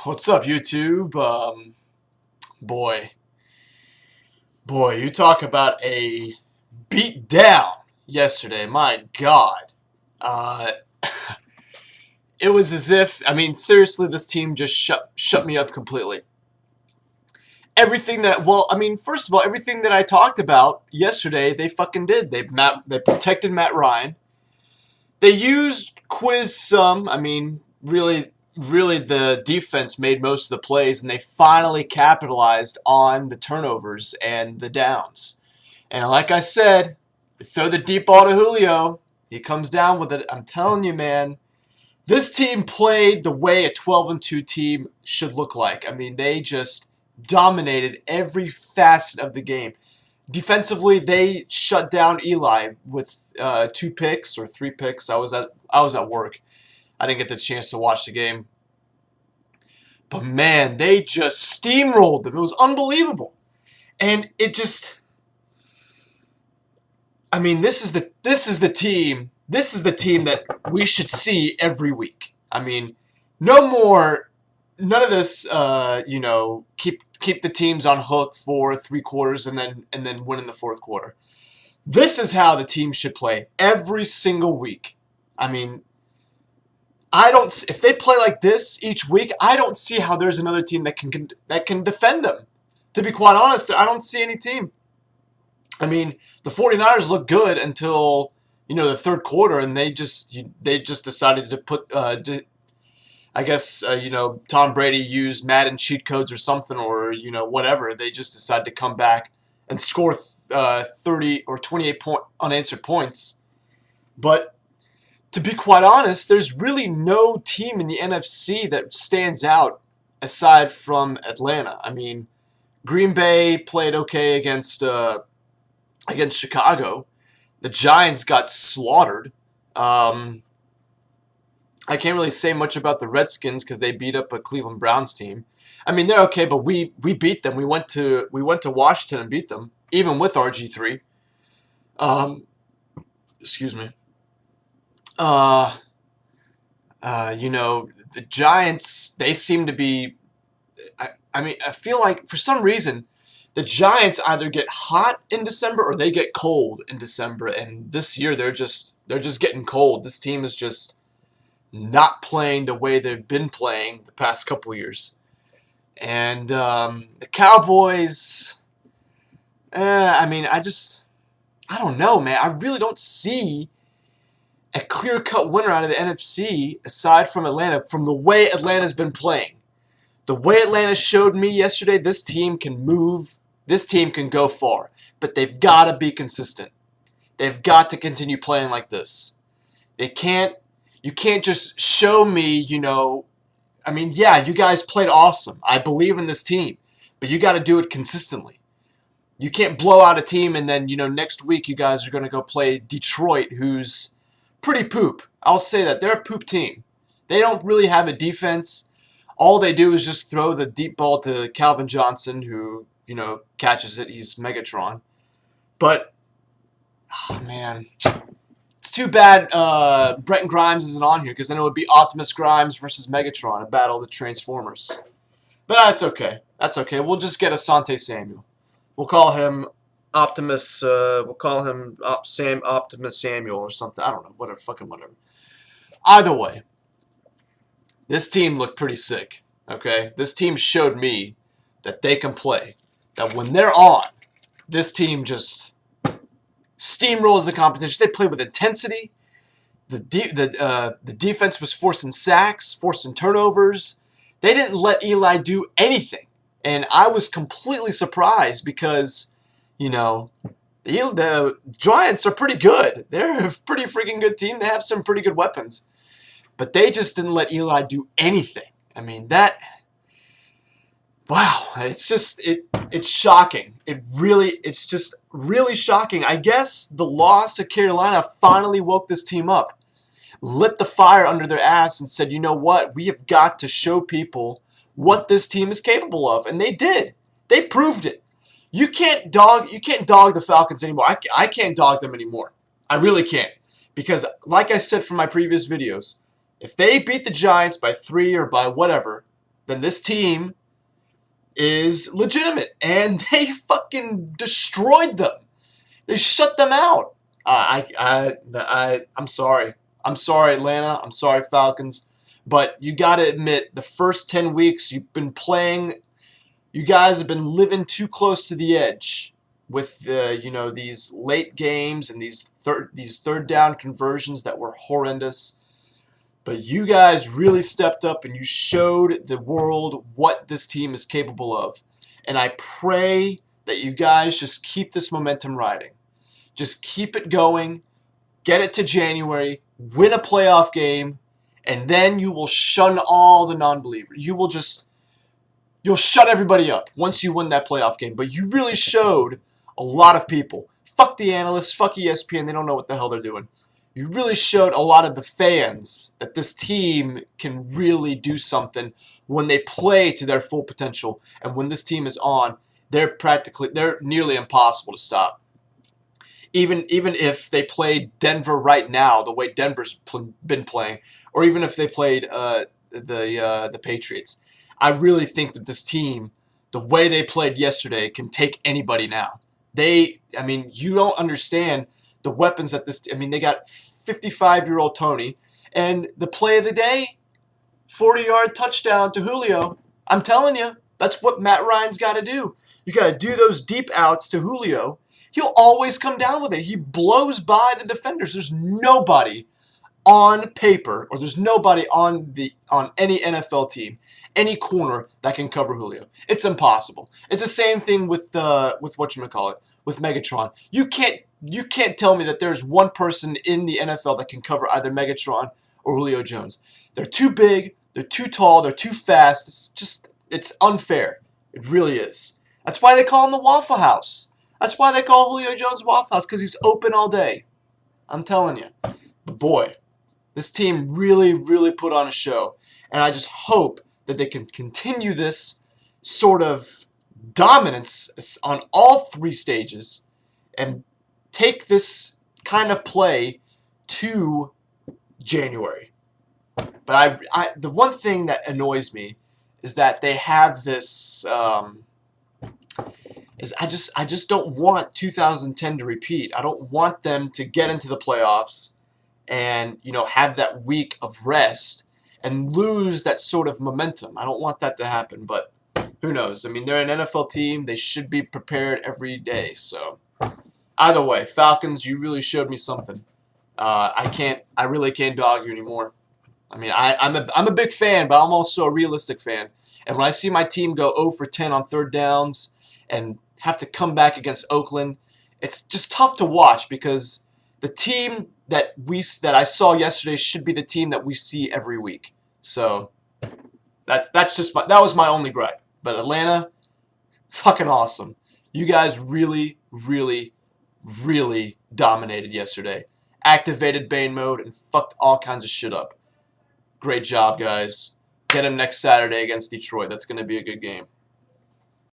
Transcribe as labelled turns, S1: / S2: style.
S1: What's up, YouTube? Boy, you talk about a beat down yesterday. My God. Uh, it was as if, seriously, this team just shut me up completely. Everything that, first of all, everything that I talked about yesterday, they fucking did. They protected Matt Ryan. They used quiz some. Really the defense made most of the plays, and they finally capitalized on the turnovers and the downs. And like I said, throw the deep ball to Julio. He comes down with it. I'm telling you, man, this team played the way a 12-2 team should look like. They just dominated every facet of the game. Defensively, they shut down Eli with 2 picks or 3 picks. I was at work. I didn't get the chance to watch the game. But man, they just steamrolled them. It was unbelievable. And it just, this is the team that we should see every week. None of this keep the teams on hook for 3 quarters and then win in the 4th quarter. This is how the team should play every single week. If they play like this each week, I don't see how there's another team that can defend them. To be quite honest, I don't see any team. The 49ers look good until the 3rd quarter, and they just decided to put Tom Brady used Madden cheat codes or something, or whatever. They just decided to come back and score 30 or 28 unanswered points. But to be quite honest, there's really no team in the NFC that stands out aside from Atlanta. Green Bay played okay against Chicago. The Giants got slaughtered. I can't really say much about the Redskins because they beat up a Cleveland Browns team. They're okay, but we beat them. We went to Washington and beat them, even with RG3. Excuse me. The Giants, they seem to be, I feel like for some reason, the Giants either get hot in December or they get cold in December. And this year, they're just getting cold. This team is just not playing the way they've been playing the past couple years. And the Cowboys, I don't know, man. I really don't see a clear-cut winner out of the NFC aside from Atlanta, from the way Atlanta's been playing. The way Atlanta showed me yesterday, this team can move, this team can go far, but they've got to be consistent. They've got to continue playing like this. You can't just show me, yeah, you guys played awesome. I believe in this team, but you got to do it consistently. You can't blow out a team and then, next week you guys are going to go play Detroit, who's pretty poop. I'll say that. They're a poop team. They don't really have a defense. All they do is just throw the deep ball to Calvin Johnson, who, catches it. He's Megatron. But, oh, man. It's too bad Brenton Grimes isn't on here, because then it would be Optimus Grimes versus Megatron, a battle of the Transformers. But that's okay. That's okay. We'll just get Asante Samuel. We'll call him Optimus, Optimus Samuel or something. I don't know. Whatever. Either way, this team looked pretty sick. Okay? This team showed me that they can play. That when they're on, this team just steamrolls the competition. They play with intensity. The defense was forcing sacks, forcing turnovers. They didn't let Eli do anything. And I was completely surprised because the Giants are pretty good. They're a pretty freaking good team. They have some pretty good weapons. But they just didn't let Eli do anything. Wow. It's shocking. It's just really shocking. I guess the loss of Carolina finally woke this team up. Lit the fire under their ass and said, you know what? We have got to show people what this team is capable of. And they did. They proved it. You can't dog the Falcons anymore. I can't dog them anymore. I really can't. Because, like I said from my previous videos, if they beat the Giants by 3 or by whatever, then this team is legitimate. And they fucking destroyed them. They shut them out. I'm sorry. I'm sorry, Atlanta. I'm sorry, Falcons. But you got to admit, the first 10 weeks you've been playing, you guys have been living too close to the edge with these late games and these third down conversions that were horrendous. But you guys really stepped up and you showed the world what this team is capable of. And I pray that you guys just keep this momentum riding. Just keep it going. Get it to January. Win a playoff game. And then you will shun all the non-believers. You'll shut everybody up once you win that playoff game. But you really showed a lot of people. Fuck the analysts. Fuck ESPN. They don't know what the hell they're doing. You really showed a lot of the fans that this team can really do something when they play to their full potential. And when this team is on, they're nearly impossible to stop. Even if they played Denver right now, the way Denver's been playing, or even if they played the Patriots, I really think that this team, the way they played yesterday, can take anybody now. You don't understand the weapons that they got 55-year-old Tony, and the play of the day, 40-yard touchdown to Julio. I'm telling you, that's what Matt Ryan's got to do. You got to do those deep outs to Julio. He'll always come down with it. He blows by the defenders. There's nobody on paper, or there's nobody on any NFL team, any corner that can cover Julio. It's impossible. It's the same thing with whatchamacallit, with Megatron. You can't tell me that there's one person in the NFL that can cover either Megatron or Julio Jones. They're too big, they're too tall, they're too fast. It's unfair. It really is. That's why they call him the Waffle House. That's why they call Julio Jones Waffle House, because he's open all day. I'm telling you. But boy, this team really, really put on a show. And I just hope that they can continue this sort of dominance on all three stages and take this kind of play to January. But the one thing that annoys me is that they have this... I just don't want 2010 to repeat. I don't want them to get into the playoffs and have that week of rest and lose that sort of momentum. I don't want that to happen, but who knows? They're an NFL team. They should be prepared every day. So either way, Falcons, you really showed me something. I really can't dog you anymore. I'm a big fan, but I'm also a realistic fan. And when I see my team go 0 for 10 on third downs and have to come back against Oakland, it's just tough to watch, because the team that I saw yesterday should be the team that we see every week. So that was my only gripe. But Atlanta, fucking awesome. You guys really, really, really dominated yesterday. Activated Bane mode and fucked all kinds of shit up. Great job, guys. Get him next Saturday against Detroit. That's going to be a good game.